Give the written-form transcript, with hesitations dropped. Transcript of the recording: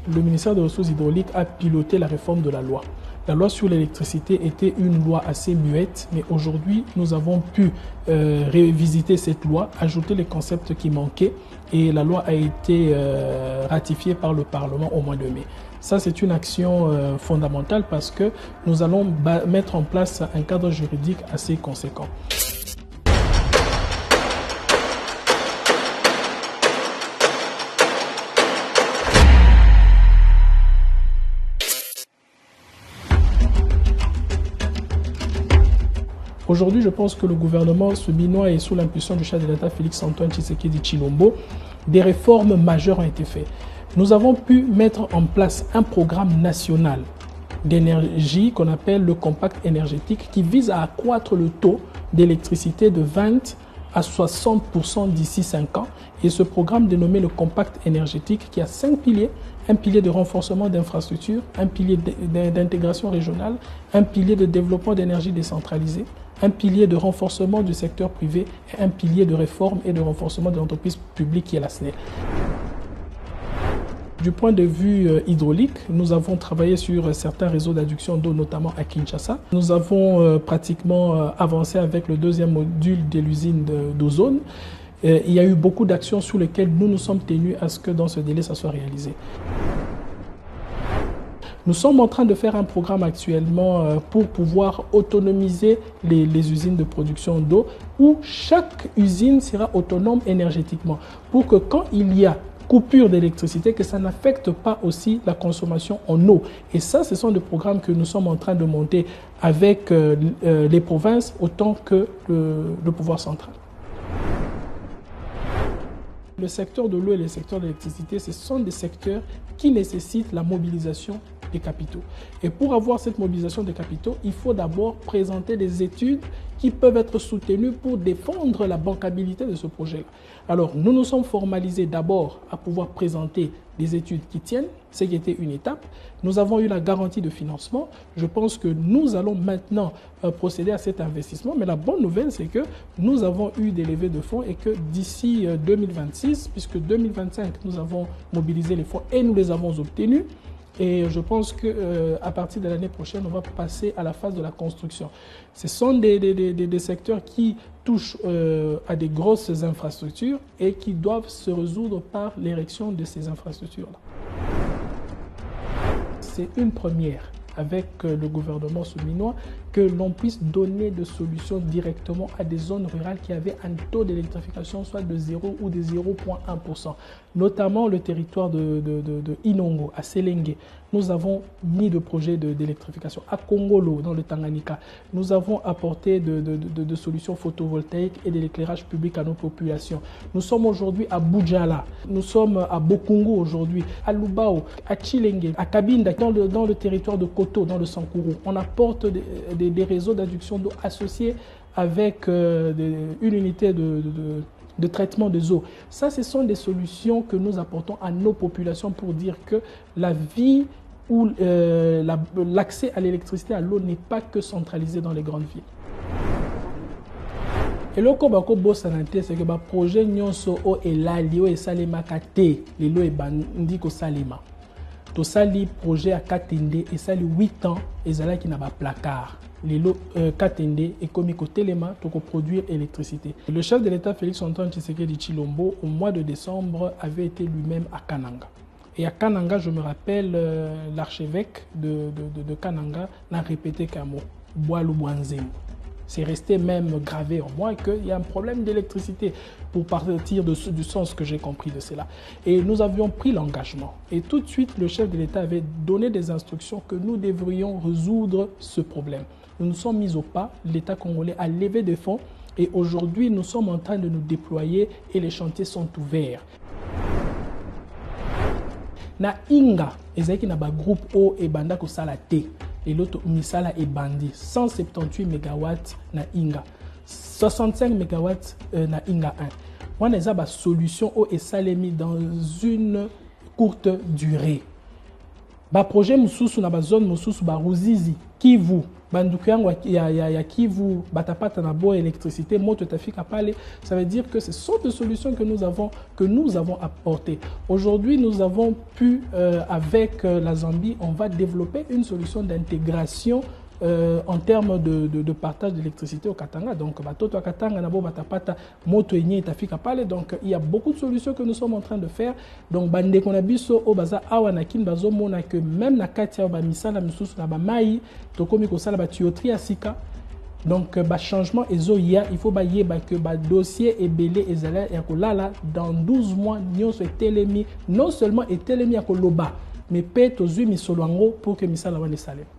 Le ministère des Ressources hydrauliques a piloté la réforme de la loi. La loi sur l'électricité était une loi assez muette, mais aujourd'hui, nous avons pu révisiter cette loi, ajouter les concepts qui manquaient, et la loi a été ratifiée par le Parlement au mois de mai. Ça, c'est une action fondamentale parce que nous allons mettre en place un cadre juridique assez conséquent. Aujourd'hui, je pense que le gouvernement souminois et sous l'impulsion du chef de l'État Félix-Antoine Tshisekedi Tshilombo, des réformes majeures ont été faites. Nous avons pu mettre en place un programme national d'énergie qu'on appelle le compact énergétique qui vise à accroître le taux d'électricité de 20 à 60% d'ici 5 ans. Et ce programme dénommé le compact énergétique qui a 5 piliers, un pilier de renforcement d'infrastructures, un pilier d'intégration régionale, un pilier de développement d'énergie décentralisée, un pilier de renforcement du secteur privé et un pilier de réforme et de renforcement de l'entreprise publique qui est la SNEL. Du point de vue hydraulique, nous avons travaillé sur certains réseaux d'adduction d'eau, notamment à Kinshasa. Nous avons pratiquement avancé avec le deuxième module de l'usine d'Ozone. Il y a eu beaucoup d'actions sur lesquelles nous nous sommes tenus à ce que dans ce délai, ça soit réalisé. Nous sommes en train de faire un programme actuellement pour pouvoir autonomiser les usines de production d'eau où chaque usine sera autonome énergétiquement pour que quand il y a coupure d'électricité, que ça n'affecte pas aussi la consommation en eau. Et ça, ce sont des programmes que nous sommes en train de monter avec les provinces autant que le pouvoir central. Le secteur de l'eau et le secteur de l'électricité, ce sont des secteurs qui nécessitent la mobilisation des capitaux. Et pour avoir cette mobilisation des capitaux, il faut d'abord présenter des études qui peuvent être soutenues pour défendre la bancabilité de ce projet-là. Alors, nous nous sommes formalisés d'abord à pouvoir présenter des études qui tiennent, ce qui était une étape. Nous avons eu la garantie de financement. Je pense que nous allons maintenant procéder à cet investissement. Mais la bonne nouvelle, c'est que nous avons eu des levées de fonds et que d'ici 2026, puisque 2025, nous avons mobilisé les fonds et nous les avons obtenus. Et je pense qu'à partir de l'année prochaine, on va passer à la phase de la construction. Ce sont des secteurs qui touchent à des grosses infrastructures et qui doivent se résoudre par l'érection de ces infrastructures-là. C'est une première avec le gouvernement souminois que l'on puisse donner des solutions directement à des zones rurales qui avaient un taux d'électrification soit de 0 ou de 0,1%. Notamment le territoire de Inongo, à Selengue. Nous avons mis de projets d'électrification. À Kongolo, dans le Tanganyika, nous avons apporté de solutions photovoltaïques et de l'éclairage public à nos populations. Nous sommes aujourd'hui à Boudjala, nous sommes à Bokungu aujourd'hui, à Lubao, à Chilenge, à Kabinda, dans le territoire de Koto, dans le Sankourou. On apporte des réseaux d'adduction d'eau associés avec une unité de traitement des eaux. Ça, ce sont des solutions que nous apportons à nos populations pour dire que la vie ou l'accès à l'électricité, à l'eau n'est pas que centralisé dans les grandes villes. Et le Kobako Bossanante, c'est que le projet Nyonso O Elali O Esalema Kate, les lois et bandi ko salema. To sali projet à Katende et sali 8 ans et zala qui n'a pas placard. Les lots Katende et comme Telema pour produire l'électricité. Le chef de l'État Félix-Antoine Tshisekedi Tshilombo au mois de décembre avait été lui-même à Kananga. Et à Kananga, je me rappelle, l'archevêque de Kananga n'a répété qu'un mot, Boalou Bwanzem. C'est resté même gravé en moi qu'il y a un problème d'électricité pour partir du sens que j'ai compris de cela. Et nous avions pris l'engagement. Et tout de suite, le chef de l'État avait donné des instructions que nous devrions résoudre ce problème. Nous nous sommes mis au pas, l'État congolais a levé des fonds et aujourd'hui, nous sommes en train de nous déployer et les chantiers sont ouverts. Na Inga, ezaki na ba groupe O et banda ko sala te. Et l'autre misala et bandi 178 MW na Inga, 65 MW na Inga 1. On a une solution au esalemi dans une courte durée. Ba projet mususu na ba zone mususu ba Ruzizi, Kivu, banduku ya Kivu batapata na bo électricité moto tafika pale. Ça veut dire que ce sont des solutions que nous avons apportées. Aujourd'hui, nous avons pu avec la Zambie, on va développer une solution d'intégration en termes de partage d'électricité au Katanga. Donc, Batoto à Katanga, Nabo Batapata, Moto Enye Tafika Pale. Donc, il y a beaucoup de solutions que nous sommes en train de faire. Donc, Bande Konabiso, Obaza, Awanakin, Bazo, Mona, que même na Katia, Bamisala, Moussous, Nabamai, Tokomi Kosala, Batuyotri, Asika. Donc, changement, il faut que le dossier est belé et zélé et là, dans 12 mois, nous sommes télémis, non seulement est télémis à Koloba, mais peut-être aux misoloango pour que Misala va les salaires.